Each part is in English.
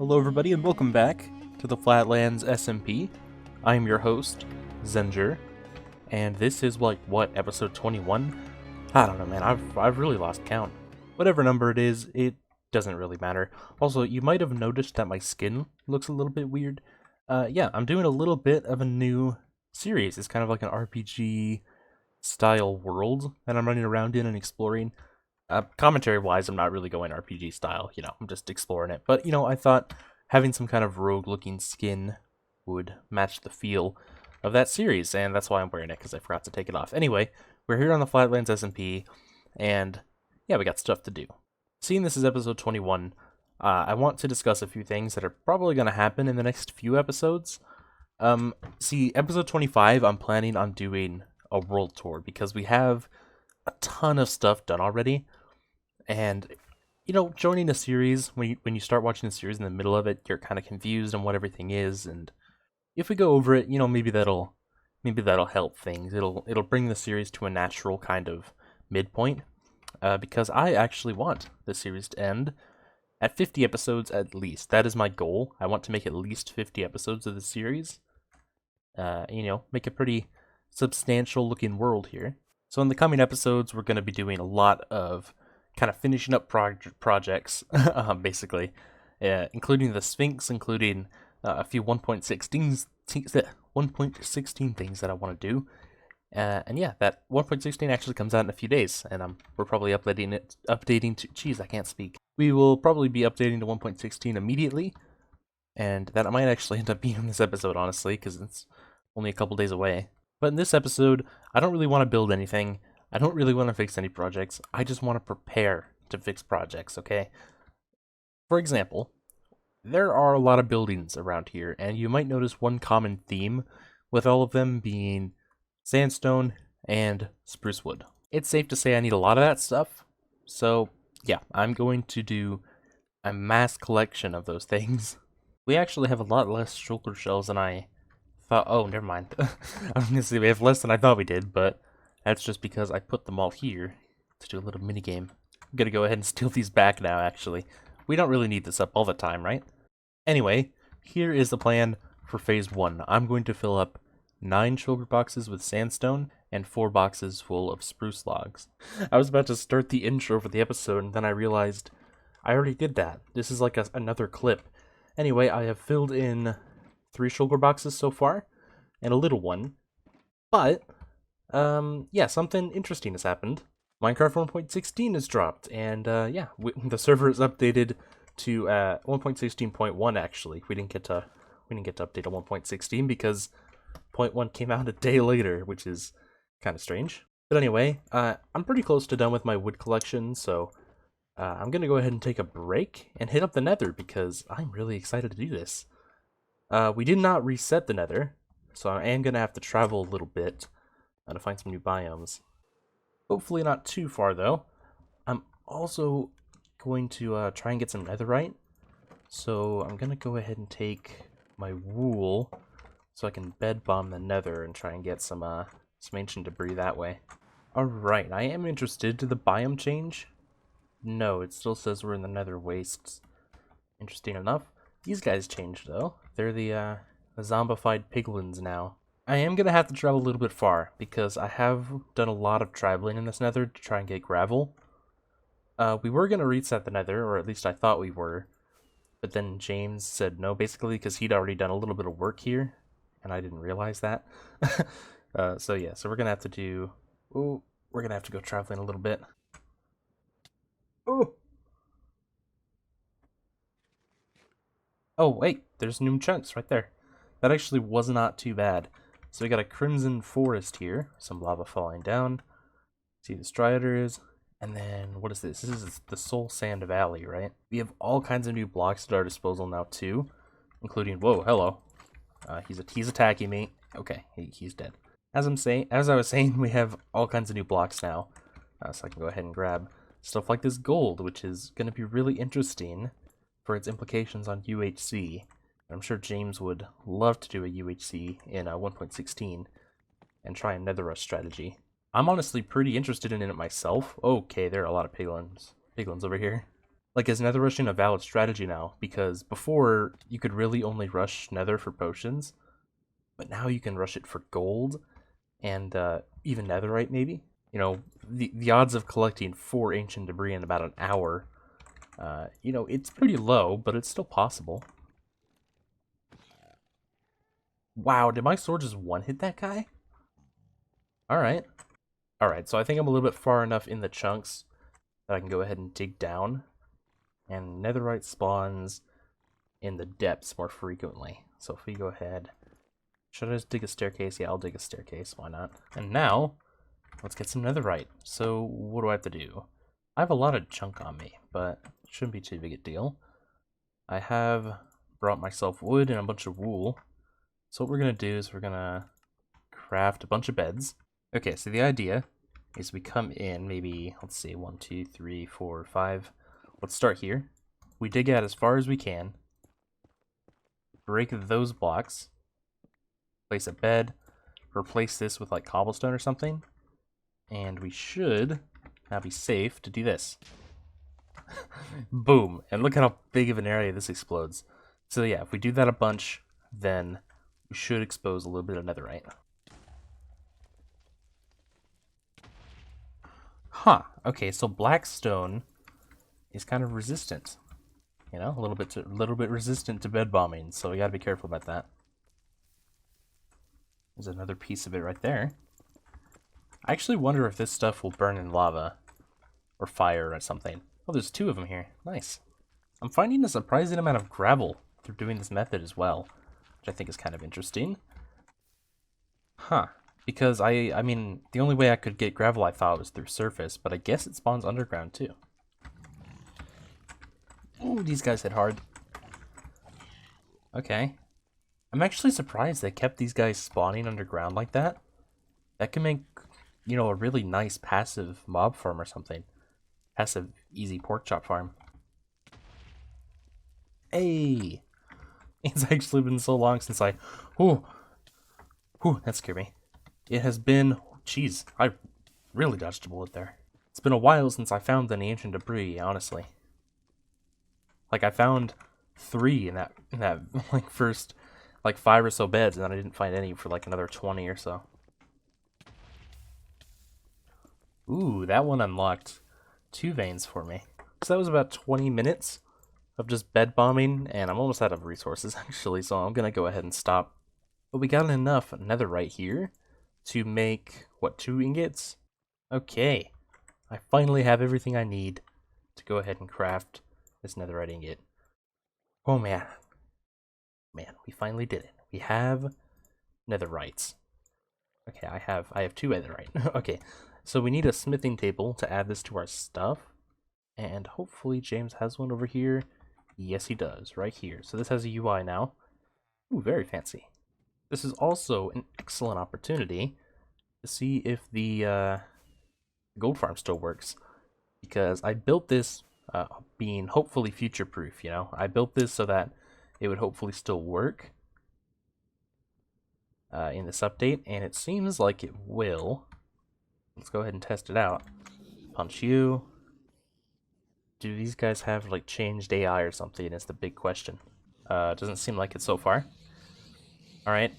Hello everybody and welcome back to the Flatlands SMP. I am your host, Zenger, and this is what, episode 21? I don't know, man, I've really lost count. Whatever number it is, it doesn't really matter. Also, you might have noticed that my skin looks a little bit weird. Yeah, I'm doing a little bit of a new series. It's kind of like an RPG style world that I'm running around in and exploring. Commentary-wise, I'm not really going RPG style, I'm just exploring it. But, I thought having some kind of rogue-looking skin would match the feel of that series, and that's why I'm wearing it, because I forgot to take it off. Anyway, we're here on the Flatlands SMP, and yeah, we got stuff to do. Seeing this is episode 21, I want to discuss a few things that are probably going to happen in the next few episodes. See, episode 25, I'm planning on doing a world tour, because we have a ton of stuff done already. And, joining a series, when you start watching a series in the middle of it, you're kind of confused on what everything is, and if we go over it, maybe that'll help things. It'll bring the series to a natural kind of midpoint, because I actually want the series to end at 50 episodes at least. That is my goal. I want to make at least 50 episodes of the series. Make a pretty substantial looking world here. So in the coming episodes, we're going to be doing a lot of kind of finishing up projects, basically, including the Sphinx, including a few 1.16 things that I want to do. And yeah, that 1.16 actually comes out in a few days, and we're probably updating to, I can't speak. We will probably be updating to 1.16 immediately, and that might actually end up being in this episode, honestly, because it's only a couple days away. But in this episode, I don't really want to build anything. I don't really want to fix any projects. I just want to prepare to fix projects, okay? For example, there are a lot of buildings around here, and you might notice one common theme with all of them being sandstone and spruce wood. It's safe to say I need a lot of that stuff, so yeah, I'm going to do a mass collection of those things. We actually have a lot less shulker shells than I thought. Oh, never mind. I was gonna say we have less than I thought we did, but that's just because I put them all here to do a little mini game. I'm gonna go ahead and steal these back now, actually. We don't really need this up all the time, right? Anyway, here is the plan for phase 1. I'm going to fill up 9 shulker boxes with sandstone and 4 boxes full of spruce logs. I was about to start the intro for the episode, and then I realized I already did that. This is like another clip. Anyway, I have filled in 3 shulker boxes so far, and a little one. But yeah, something interesting has happened. Minecraft 1.16 has dropped, and yeah, the server is updated to 1.16.1. Actually, we didn't get to update on 1.16 because 0.1 came out a day later, which is kind of strange. But anyway, I'm pretty close to done with my wood collection, so I'm gonna go ahead and take a break and hit up the Nether because I'm really excited to do this. We did not reset the Nether, so I am gonna have to travel a little bit to find some new biomes. Hopefully not too far, though. I'm also going to try and get some netherite. So I'm going to go ahead and take my wool so I can bed bomb the nether and try and get some ancient debris that way. Alright, I am interested. Did the biome change? No, it still says we're in the nether wastes. Interesting enough. These guys changed, though. They're the zombified piglins now. I am going to have to travel a little bit far, because I have done a lot of traveling in this nether to try and get gravel. We were going to reset the nether, or at least I thought we were, but then James said no, basically, because he'd already done a little bit of work here, and I didn't realize that. So yeah, so we're going to have to do... Ooh, we're going to have to go traveling a little bit. Ooh! Oh, wait, there's new chunks right there. That actually was not too bad. So we got a crimson forest here, some lava falling down. See the striders, and then what is this? This is the Soul Sand Valley, right? We have all kinds of new blocks at our disposal now too, including hello. He's attacking me. Okay, he's dead. As I was saying, we have all kinds of new blocks now, so I can go ahead and grab stuff like this gold, which is going to be really interesting for its implications on UHC. I'm sure James would love to do a UHC in 1.16 and try a nether rush strategy. I'm honestly pretty interested in it myself. Okay, there are a lot of piglins over here. Like, is nether rushing a valid strategy now? Because before, you could really only rush nether for potions, but now you can rush it for gold, and even netherite, maybe? You know, the odds of collecting 4 ancient debris in about an hour, you know, it's pretty low, but it's still possible. Wow, did my sword just one-hit that guy? Alright. Alright, so I think I'm a little bit far enough in the chunks that I can go ahead and dig down. And netherite spawns in the depths more frequently. So if we go ahead... Should I just dig a staircase? Yeah, I'll dig a staircase. Why not? And now, let's get some netherite. So what do I have to do? I have a lot of junk on me, but it shouldn't be too big a deal. I have brought myself wood and a bunch of wool. So what we're going to do is we're going to craft a bunch of beds. Okay, so the idea is we come in maybe, let's see, 1, 2, 3, 4, 5. Let's start here. We dig out as far as we can. Break those blocks. Place a bed. Replace this with like cobblestone or something. And we should now be safe to do this. Boom. And look at how big of an area this explodes. So yeah, if we do that a bunch, then we should expose a little bit of netherite. Huh. Okay, so blackstone is kind of resistant. You know, a little bit resistant to bed bombing, so we gotta be careful about that. There's another piece of it right there. I actually wonder if this stuff will burn in lava or fire or something. Oh, there's 2 of them here. Nice. I'm finding a surprising amount of gravel through doing this method as well, which I think is kind of interesting. Huh. Because I mean, the only way I could get gravel I thought was through surface, but I guess it spawns underground too. Ooh, these guys hit hard. Okay. I'm actually surprised they kept these guys spawning underground like that. That can make, you know, a really nice passive mob farm or something. Passive easy pork chop farm. Hey! It's actually been so long since I... Ooh! Ooh, that scared me. It has been... Jeez, I really dodged a bullet there. It's been a while since I found any ancient debris, honestly. Like, I found 3 in that like, first, like, 5 or so beds, and then I didn't find any for, like, another 20 or so. Ooh, that one unlocked 2 veins for me. So that was about 20 minutes of just bed bombing, and I'm almost out of resources, actually, so I'm gonna go ahead and stop. But we got enough netherite here to make, what, 2 ingots? Okay. I finally have everything I need to go ahead and craft this netherite ingot. Oh man. Man, we finally did it. We have netherites. Okay, I have 2 netherite. Okay, so we need a smithing table to add this to our stuff. And hopefully James has one over here. Yes, he does, right here. So this has a UI now. Ooh, very fancy. This is also an excellent opportunity to see if the gold farm still works. Because I built this being hopefully future-proof, you know? I built this so that it would hopefully still work in this update, and it seems like it will. Let's go ahead and test it out. Punch you. Do these guys have, like, changed AI or something is the big question. Doesn't seem like it so far. Alright,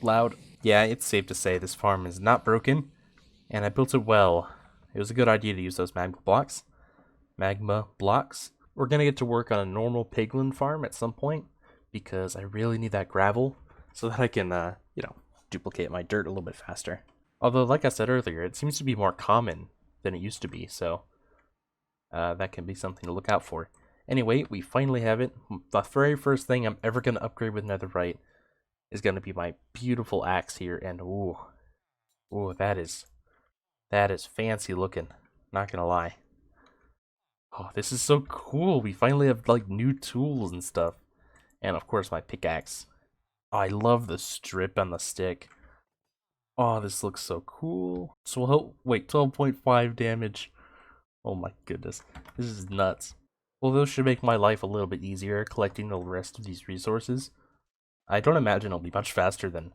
loud. Yeah, it's safe to say this farm is not broken, and I built it well. It was a good idea to use those magma blocks. We're gonna get to work on a normal piglin farm at some point, because I really need that gravel so that I can, you know, duplicate my dirt a little bit faster. Although, like I said earlier, it seems to be more common than it used to be, so that can be something to look out for. Anyway, we finally have it. The very first thing I'm ever going to upgrade with netherite is going to be my beautiful axe here, and ooh, that is fancy looking, not gonna lie. Oh, this is so cool. We finally have, like, new tools and stuff. And, of course, my pickaxe. Oh, I love the strip on the stick. Oh, this looks so cool. So, wait, 12.5 damage. Oh my goodness. This is nuts. Well, those should make my life a little bit easier collecting the rest of these resources. I don't imagine it'll be much faster than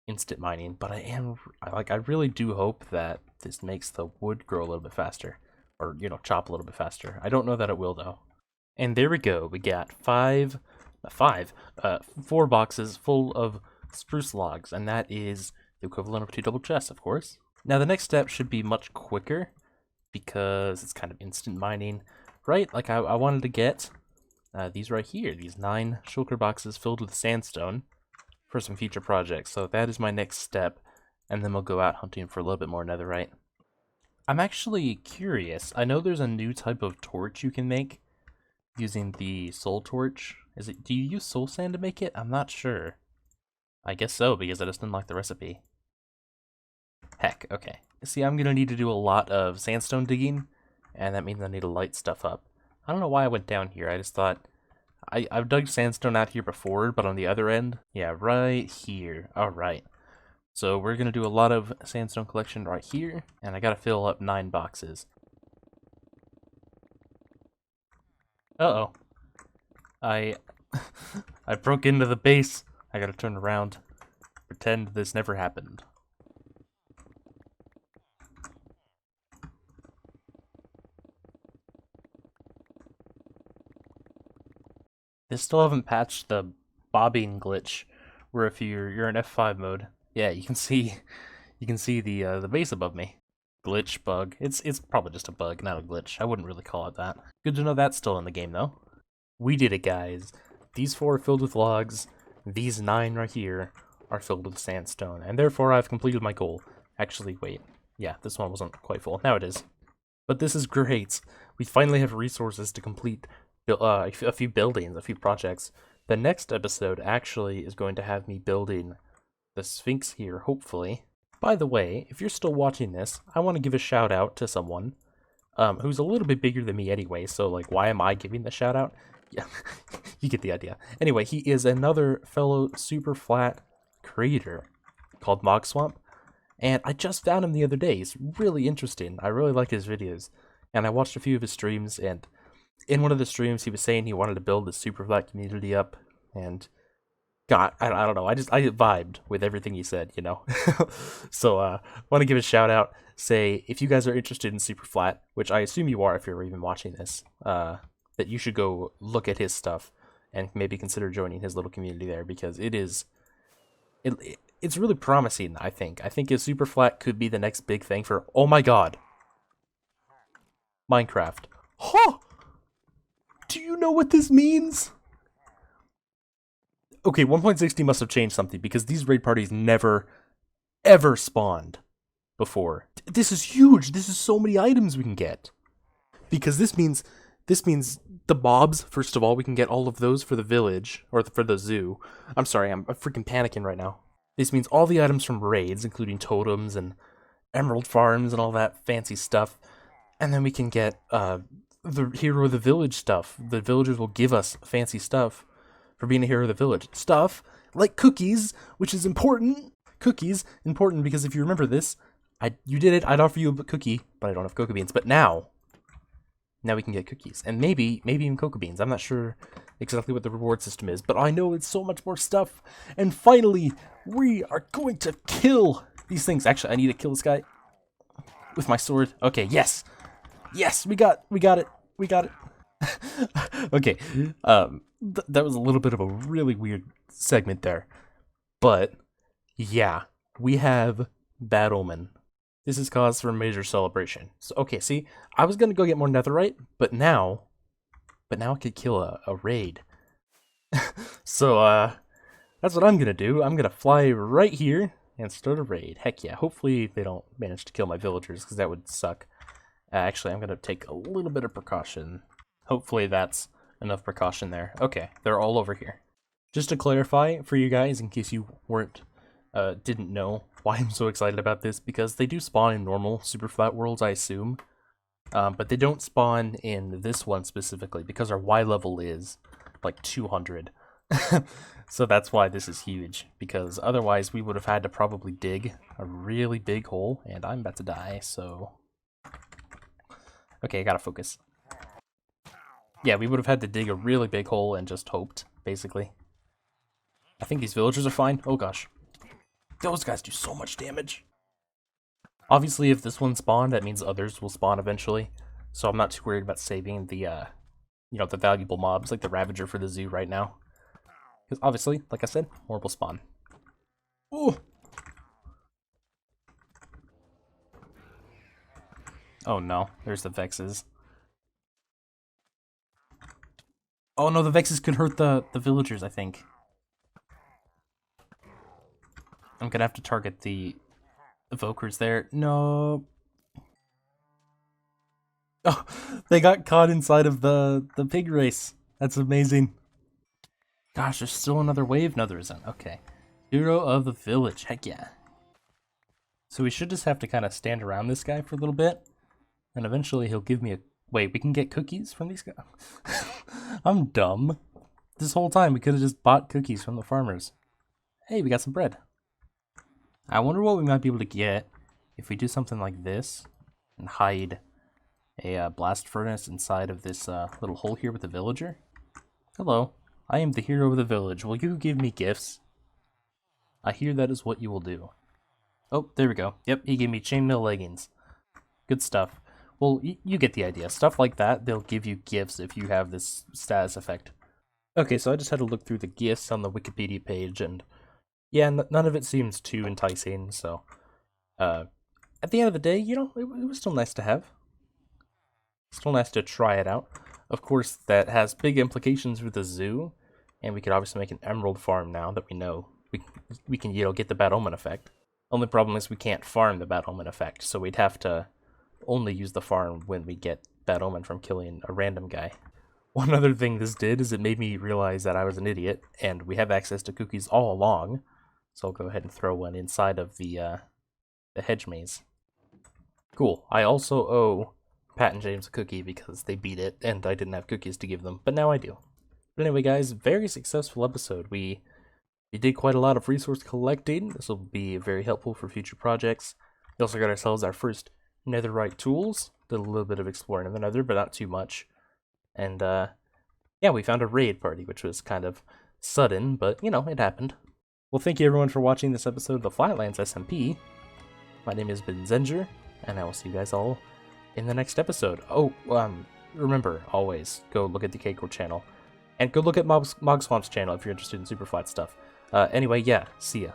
instant mining, but I really do hope that this makes the wood grow a little bit faster. Or, you know, chop a little bit faster. I don't know that it will, though. And there we go. We got four boxes full of spruce logs, and that is the equivalent of 2 double chests, of course. Now the next step should be much quicker because it's kind of instant mining, right? Like I wanted to get these right here, these 9 shulker boxes filled with sandstone for some future projects. So that is my next step, and then we'll go out hunting for a little bit more netherite. I'm actually curious. I know there's a new type of torch you can make using the soul torch. Do you use soul sand to make it? I'm not sure. I guess so, because I just didn't like the recipe. Heck, okay. See, I'm gonna need to do a lot of sandstone digging, and that means I need to light stuff up. I don't know why I went down here. I just thought I've dug sandstone out here before, but on the other end, yeah, right here. All right. So we're gonna do a lot of sandstone collection right here, and I gotta fill up 9 boxes. Uh-oh. I broke into the base. I gotta turn around. Pretend this never happened. They still haven't patched the bobbing glitch, where if you're in F5 mode, yeah, you can see the base above me. Glitch bug. It's probably just a bug, not a glitch. I wouldn't really call it that. Good to know that's still in the game though. We did it, guys. These 4 are filled with logs. These 9 right here are filled with sandstone, and therefore I've completed my goal. Actually, wait. Yeah, this one wasn't quite full. Now it is. But this is great. We finally have resources to complete a few buildings, a few projects. The next episode actually is going to have me building the Sphinx here, hopefully. By the way, if you're still watching this, I want to give a shout out to someone who's a little bit bigger than me anyway, so like, why am I giving the shout out? Yeah, you get the idea. Anyway, he is another fellow Superflat creator called Mog Swamp, and I just found him the other day. He's really interesting. I really like his videos, and I watched a few of his streams, and in one of the streams he was saying he wanted to build the Superflat community up, and God, I don't know, I vibed with everything he said, you know? So, want to give a shout out, say, if you guys are interested in Superflat, which I assume you are if you're even watching this, that you should go look at his stuff and maybe consider joining his little community there, because it's really promising, I think. I think if Superflat could be the next big thing for, oh my god, Minecraft. Huh! Do you know what this means? Okay, 1.60 must have changed something, because these raid parties never, ever spawned before. This is huge. This is so many items we can get. Because this means the mobs, first of all, we can get all of those for the village, or for the zoo. I'm sorry, I'm freaking panicking right now. This means all the items from raids, including totems and emerald farms and all that fancy stuff. And then we can get the hero of the village stuff. The villagers will give us fancy stuff for being a hero of the village. Stuff like cookies, which is important. Cookies, important because if you remember this, you did it, I'd offer you a cookie, but I don't have cocoa beans. But now we can get cookies. And maybe even cocoa beans. I'm not sure exactly what the reward system is, but I know it's so much more stuff. And finally, we are going to kill these things. Actually, I need to kill this guy with my sword. Okay, yes. Yes, we got it. We got it. Okay, that was a little bit of a really weird segment there. But, yeah, we have Bad Omen. This is cause for a major celebration. So, okay, see, I was gonna go get more netherite, but now I could kill a raid. So, that's what I'm gonna do. I'm gonna fly right here and start a raid. Heck yeah, hopefully they don't manage to kill my villagers, because that would suck. Actually, I'm gonna take a little bit of precaution. Hopefully that's enough precaution there. Okay, they're all over here. Just to clarify for you guys, in case you didn't know why I'm so excited about this, because they do spawn in normal Superflat worlds, I assume. But they don't spawn in this one specifically, because our Y level is like 200. So that's why this is huge, because otherwise we would have had to probably dig a really big hole, and I'm about to die, so... Okay, I gotta focus. Yeah, we would have had to dig a really big hole and just hoped, basically. I think these villagers are fine. Oh gosh. Those guys do so much damage. Obviously, if this one spawned, that means others will spawn eventually. So I'm not too worried about saving the you know, the valuable mobs, like the Ravager for the zoo right now. Because obviously, like I said, horrible spawn. Ooh! Oh no, there's the Vexes. Oh no, the Vexes could hurt the villagers, I think. I'm gonna have to target the evokers there. No. Oh, they got caught inside of the pig race. That's amazing. Gosh, there's still another wave? No, there isn't. Okay. Hero of the village. Heck yeah. So we should just have to kind of stand around this guy for a little bit. And eventually he'll give me a... Wait, we can get cookies from these guys? I'm dumb. This whole time we could have just bought cookies from the farmers. Hey, we got some bread. I wonder what we might be able to get if we do something like this and hide a blast furnace inside of this little hole here with the villager. Hello, I am the hero of the village. Will you give me gifts? I hear that is what you will do. Oh, there we go. Yep, he gave me chainmail leggings. Good stuff. Well, you get the idea. Stuff like that, they'll give you gifts if you have this status effect. Okay, so I just had to look through the gifts on the Wikipedia page, and yeah, none of it seems too enticing, so... at the end of the day, you know, it was still nice to have. Still nice to try it out. Of course, that has big implications for the zoo, and we could obviously make an emerald farm now that we know we can, you know, get the bad omen effect. Only problem is we can't farm the bad omen effect, so we'd have to only use the farm when we get bad omen from killing a random guy. One other thing this did is it made me realize that I was an idiot, and we have access to cookies all along, so I'll go ahead and throw one inside of the hedge maze. Cool. I also owe Pat and James a cookie because they beat it, and I didn't have cookies to give them, but now I do. But anyway, guys, very successful episode. We did quite a lot of resource collecting. This will be very helpful for future projects. We also got ourselves our first netherite tools. Did a little bit of exploring in the nether, but not too much. And, yeah, we found a raid party, which was kind of sudden, but, you know, it happened. Well, thank you everyone for watching this episode of the Flatlands SMP. My name has been Zenger, and I will see you guys all in the next episode. Oh, remember, always, go look at the Cakecore channel. And go look at Mogswamp's channel if you're interested in Superflat stuff. Anyway, yeah, see ya.